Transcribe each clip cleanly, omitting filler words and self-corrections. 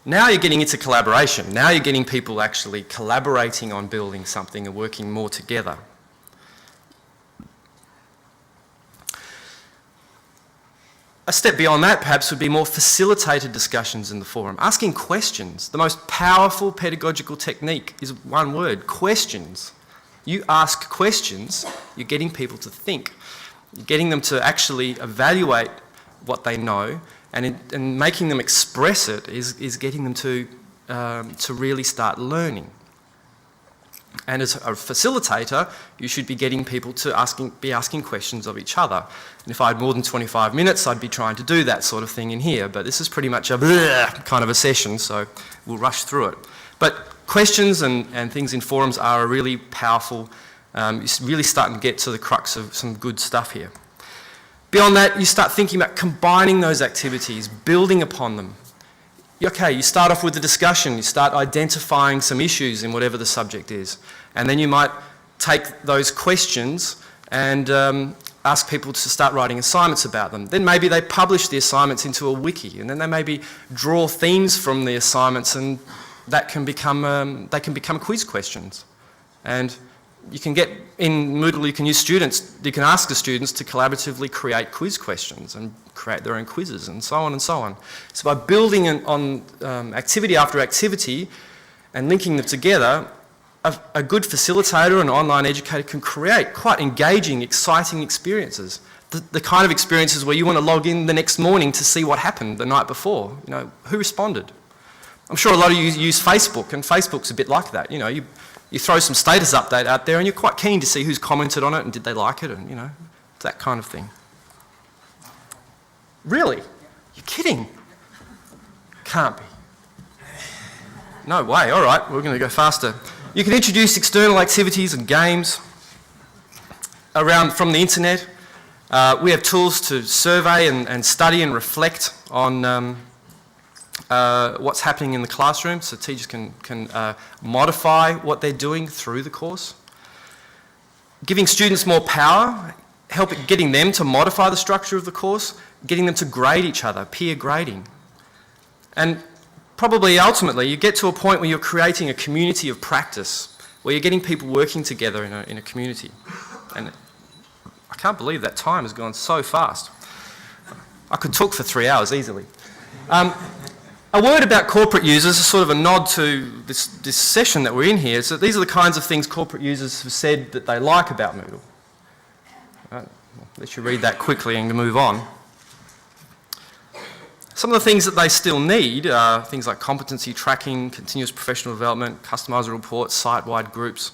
Now you're getting into collaboration. Now you're getting people actually collaborating on building something and working more together. A step beyond that perhaps would be more facilitated discussions in the forum, asking questions. The most powerful pedagogical technique is one word, questions. You ask questions, you're getting people to think. You're getting them to actually evaluate what they know, and making them express it is getting them to really start learning. And as a facilitator, you should be getting people to be asking questions of each other. And if I had more than 25 minutes, I'd be trying to do that sort of thing in here. But this is pretty much a kind of a session, so we'll rush through it. But questions and things in forums are a really powerful, you're really starting to get to the crux of some good stuff here. Beyond that, you start thinking about combining those activities, building upon them. Okay, you start off with the discussion, you start identifying some issues in whatever the subject is, and then you might take those questions and ask people to start writing assignments about them. Then maybe they publish the assignments into a wiki, and then they maybe draw themes from the assignments, and that can become, they can become quiz questions. And you can get, in Moodle, you can ask the students to collaboratively create quiz questions and create their own quizzes and so on and so on. So by building on activity after activity and linking them together, a good facilitator, an online educator can create quite engaging, exciting experiences. The kind of experiences where you want to log in the next morning to see what happened the night before. You know, who responded? I'm sure a lot of you use Facebook, and Facebook's a bit like that. You know, you throw some status update out there and you're quite keen to see who's commented on it and did they like it, and you know, that kind of thing. Really? You're kidding? Can't be. No way. All right, we're going to go faster. You can introduce external activities and games around from the internet. We have tools to survey and study and reflect on what's happening in the classroom, so teachers can modify what they're doing through the course. Giving students more power, getting them to modify the structure of the course, getting them to grade each other, peer grading. And probably ultimately you get to a point where you're creating a community of practice, where you're getting people working together in a community. And I can't believe that time has gone so fast. I could talk for 3 hours easily. A word about corporate users, a sort of a nod to this session that we're in here, is that these are the kinds of things corporate users have said that they like about Moodle. I'll let you read that quickly and move on. Some of the things that they still need are things like competency tracking, continuous professional development, customizer reports, site-wide groups.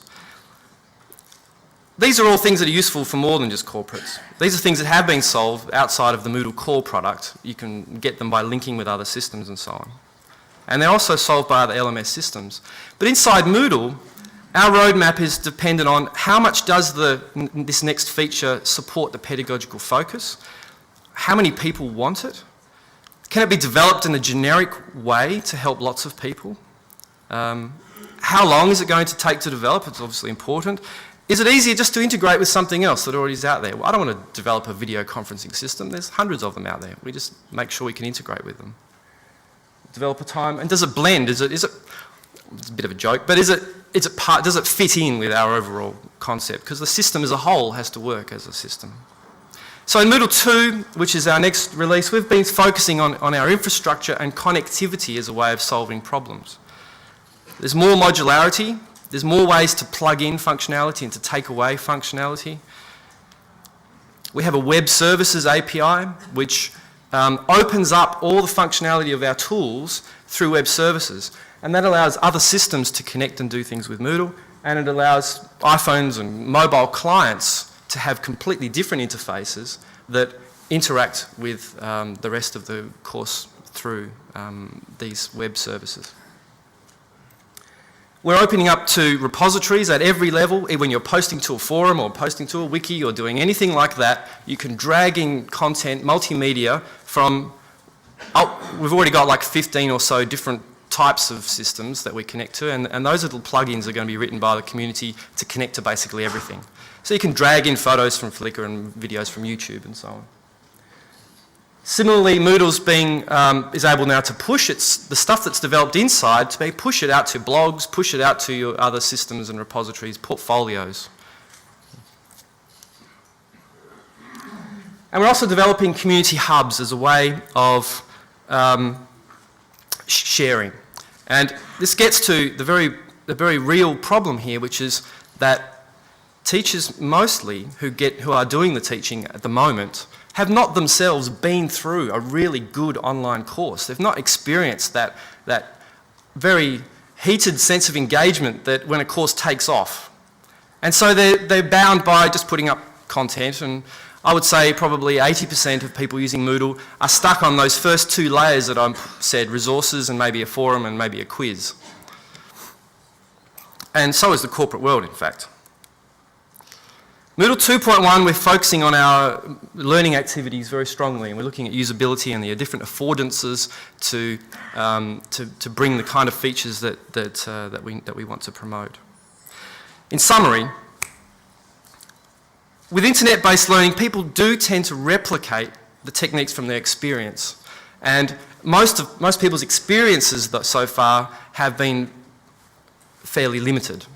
These are all things that are useful for more than just corporates. These are things that have been solved outside of the Moodle core product. You can get them by linking with other systems and so on. And they're also solved by other LMS systems. But inside Moodle, our roadmap is dependent on how much does this next feature support the pedagogical focus, how many people want it, can it be developed in a generic way to help lots of people, how long is it going to take to develop, it's obviously important. Is it easier just to integrate with something else that already is out there? Well, I don't want to develop a video conferencing system. There's hundreds of them out there. We just make sure we can integrate with them. Developer time, and does it blend? It's a bit of a joke, but does it fit in with our overall concept? Because the system as a whole has to work as a system. So in Moodle 2, which is our next release, we've been focusing on our infrastructure and connectivity as a way of solving problems. There's more modularity. There's more ways to plug in functionality and to take away functionality. We have a web services API which opens up all the functionality of our tools through web services, and that allows other systems to connect and do things with Moodle, and it allows iPhones and mobile clients to have completely different interfaces that interact with the rest of the course through these web services. We're opening up to repositories at every level. When you're posting to a forum or posting to a wiki or doing anything like that, you can drag in content, multimedia from, we've already got like 15 or so different types of systems that we connect to, and those little plugins are going to be written by the community to connect to basically everything. So you can drag in photos from Flickr and videos from YouTube and so on. Similarly, Moodle's is able now to push the stuff that's developed inside push it out to blogs, push it out to your other systems and repositories, portfolios. And we're also developing community hubs as a way of sharing. And this gets to the very real problem here, which is that teachers mostly who are doing the teaching at the moment have not themselves been through a really good online course. They've not experienced that very heated sense of engagement that when a course takes off. And so they're bound by just putting up content, and I would say probably 80% of people using Moodle are stuck on those first two layers that I said, resources and maybe a forum and maybe a quiz. And so is the corporate world, in fact. Moodle 2.1, we're focusing on our learning activities very strongly, and we're looking at usability and the different affordances to bring the kind of features that we want to promote. In summary, with internet-based learning, people do tend to replicate the techniques from their experience, and most people's experiences so far have been fairly limited.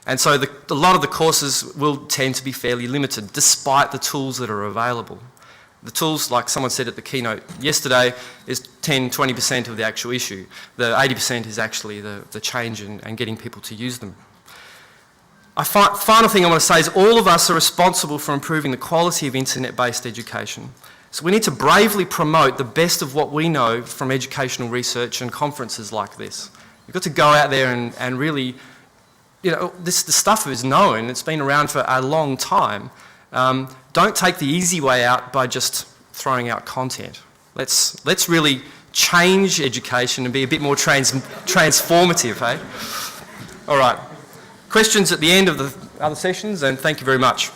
And so a lot of the courses will tend to be fairly limited, despite the tools that are available. The tools, like someone said at the keynote yesterday, is 10-20% of the actual issue. The 80% is actually the change and getting people to use them. Final thing I want to say is all of us are responsible for improving the quality of internet-based education. So we need to bravely promote the best of what we know from educational research and conferences like this. You've got to go out there and really, the stuff is known, it's been around for a long time. Don't take the easy way out by just throwing out content. Let's really change education and be a bit more transformative, eh? All right. Questions at the end of the other sessions, and thank you very much.